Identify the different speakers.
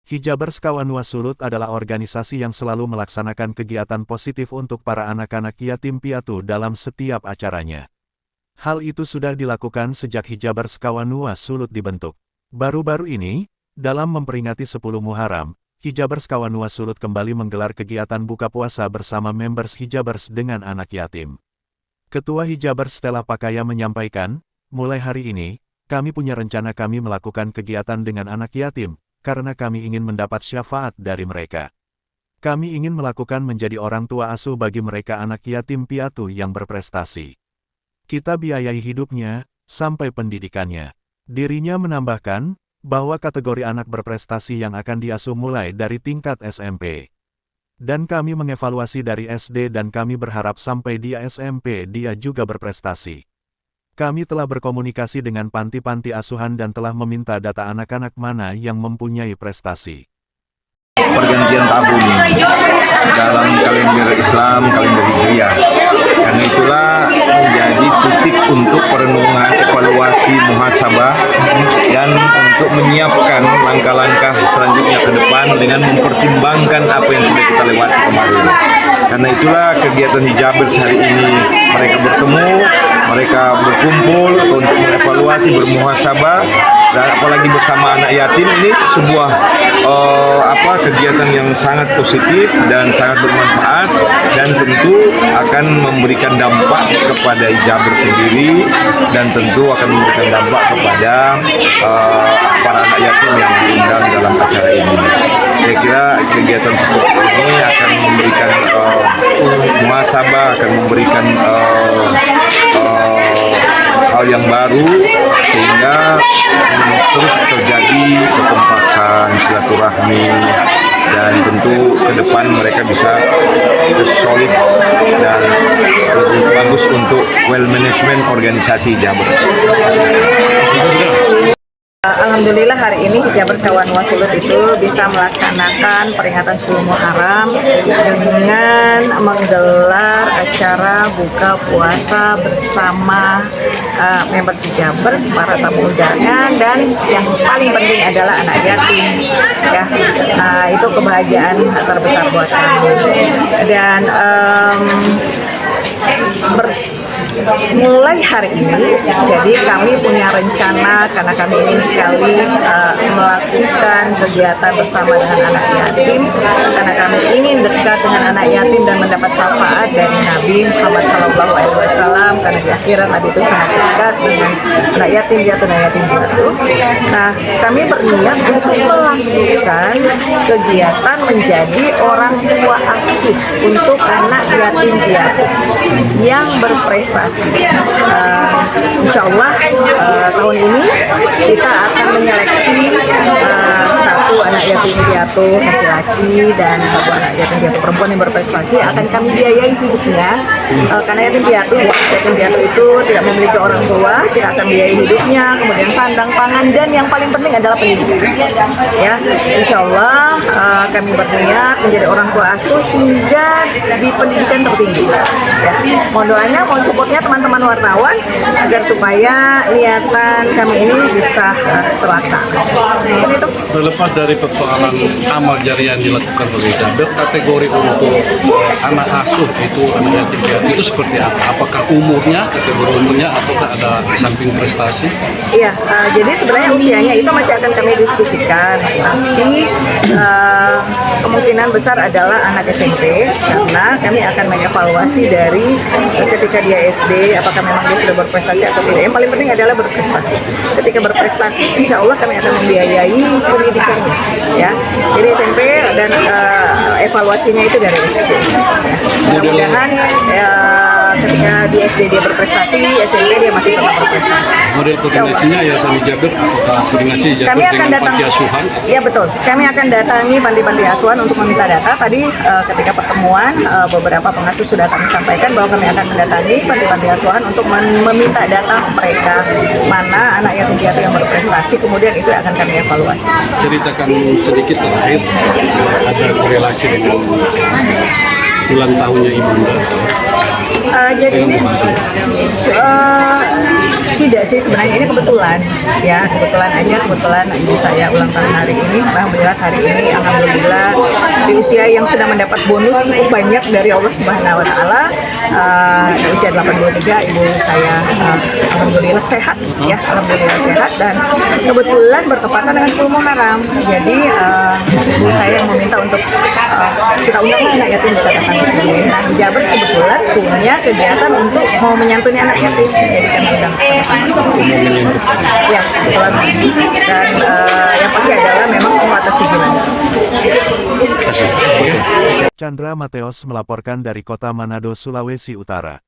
Speaker 1: Hijabers Kawanua Sulut adalah organisasi yang selalu melaksanakan kegiatan positif untuk para anak-anak yatim piatu dalam setiap acaranya. Hal itu sudah dilakukan sejak Hijabers Kawanua Sulut dibentuk. Baru-baru ini, dalam memperingati 10 Muharram, Hijabers Kawanua Sulut kembali menggelar kegiatan buka puasa bersama members Hijabers dengan anak yatim. Ketua Hijabers Stella Pakaya menyampaikan, mulai hari ini, kami punya rencana kami melakukan kegiatan dengan anak yatim, karena kami ingin mendapat syafaat dari mereka. Kami ingin melakukan menjadi orang tua asuh bagi mereka anak yatim piatu yang berprestasi. Kita biayai hidupnya, sampai pendidikannya. Dirinya menambahkan, bahwa kategori anak berprestasi yang akan diasuh mulai dari tingkat SMP. Dan kami mengevaluasi dari SD dan kami berharap sampai dia SMP dia juga berprestasi. Kami telah berkomunikasi dengan panti-panti asuhan dan telah meminta data anak-anak mana yang mempunyai prestasi.
Speaker 2: Pergantian tahun dalam kalender Islam, kalender Hijriah. Karena itulah menjadi titik untuk perenungan, evaluasi, muhasabah, dan untuk menyiapkan langkah-langkah selanjutnya ke depan dengan mempertimbangkan apa yang sudah kita lewati kemarin. Karena itulah kegiatan Hijabers hari ini mereka bertemu, mereka berkumpul untuk mengevaluasi, bermuhasabah, dan apalagi bersama anak yatim ini sebuah kegiatan yang sangat positif dan sangat bermanfaat dan tentu akan memberikan dampak kepada Hijabers sendiri dan tentu akan memberikan dampak kepada para anak yatim yang diundang dalam acara ini. Saya kira kegiatan seperti ini akan memberikan muhasabah, akan memberikan hal yang baru sehingga terus terjadi kekompakan, silaturahmi, dan tentu ke depan mereka bisa solid dan lebih bagus untuk well management organisasi Hijabers.
Speaker 3: Alhamdulillah hari ini Hijabers Kawanua Sulut itu bisa melaksanakan peringatan 10 Muharram dengan menggelar acara buka puasa bersama members Hijabers, para tamu undangan, dan yang paling penting adalah anak yatim. Ya, itu kebahagiaan terbesar buat kami. Dan mulai hari ini, jadi kami punya rencana karena kami ingin sekali melakukan kegiatan bersama dengan anak yatim, karena kami ingin dekat dengan anak yatim dan mendapat syafaat dari Nabi Muhammad SAW, karena di akhirat Nabi itu sangat dekat dengan anak yatim piatu dan yatim piatu. Nah, kami berniat untuk melakukan kegiatan menjadi orang tua asuh untuk anak yatim piatu yang berprestasi. Insya Allah tahun ini kita akan menyeleksi satu anak yatim piatu laki-laki dan satu anak yatim piatu perempuan yang berprestasi, akan kami biayai hidupnya karena yatim piatu itu tidak memiliki orang tua, kita akan biayai hidupnya, kemudian sandang, pangan, dan yang paling penting adalah pendidikan. Ya, Insya Allah kami berniat menjadi orang tua asuh hingga di pendidikan tertinggi. Ya, mohon doanya, mohon supportnya teman-teman wartawan agar supaya niatan kami ini bisa terlaksana. Itu.
Speaker 4: Terlepas dari persoalan amal jariah yang dilakukan oleh Hijabers, kategori untuk anak asuh itu anak yatim piatu itu seperti apa? Apakah umurnya, kategori umurnya, ataukah ada samping prestasi?
Speaker 3: Iya, jadi sebenarnya usianya itu masih akan kami diskusikan, tapi kemungkinan besar adalah anak SMP karena kami akan mengevaluasi dari ketika dia SD, apakah memang dia sudah berprestasi atau tidak. Yang paling penting adalah berprestasi. Ketika berprestasi, insya Allah kami akan membiayai pendidikannya. Ya, jadi SMP dan evaluasinya itu dari SD. Ya. Mudah-mudahan ketika di SD dia berprestasi, SMP dia masih tetap berprestasi.
Speaker 4: Model koordinasinya Yayasan Hijabers atau koordinasi Hijabers dengan panti asuhan?
Speaker 3: Ya betul, kami akan datangi panti-panti asuhan untuk meminta data. Tadi ketika pertemuan beberapa pengasuh sudah kami sampaikan bahwa kami akan mendatangi panti-panti asuhan untuk meminta data mereka mana anak yatim piatu yang berprestasi, kemudian itu akan kami evaluasi.
Speaker 4: Ceritakan sedikit terakhir, ada korelasi dengan ulang tahunnya Ibunda.
Speaker 3: Jadi ini Tidak sih, sebenarnya ini kebetulan ya, kebetulan ibu saya ulang tahun hari ini. Alhamdulillah hari ini, alhamdulillah di usia yang sudah mendapat bonus cukup banyak dari Allah Subhanahu Wa Taala. Di usia 83 ibu saya alhamdulillah sehat ya, alhamdulillah sehat, dan kebetulan bertepatan dengan 10 Muharram. Jadi ibu saya yang meminta untuk kita undanglah anak yatim bisa datang ke sini. Nah, di Jabar kebetulan punya kegiatan untuk mau menyantuni anak yatim, jadi kami undang ya kebetulan. Dan yang pasti adalah memang semua atas izin.
Speaker 1: Chandra Mateos melaporkan dari Kota Manado, Sulawesi Utara.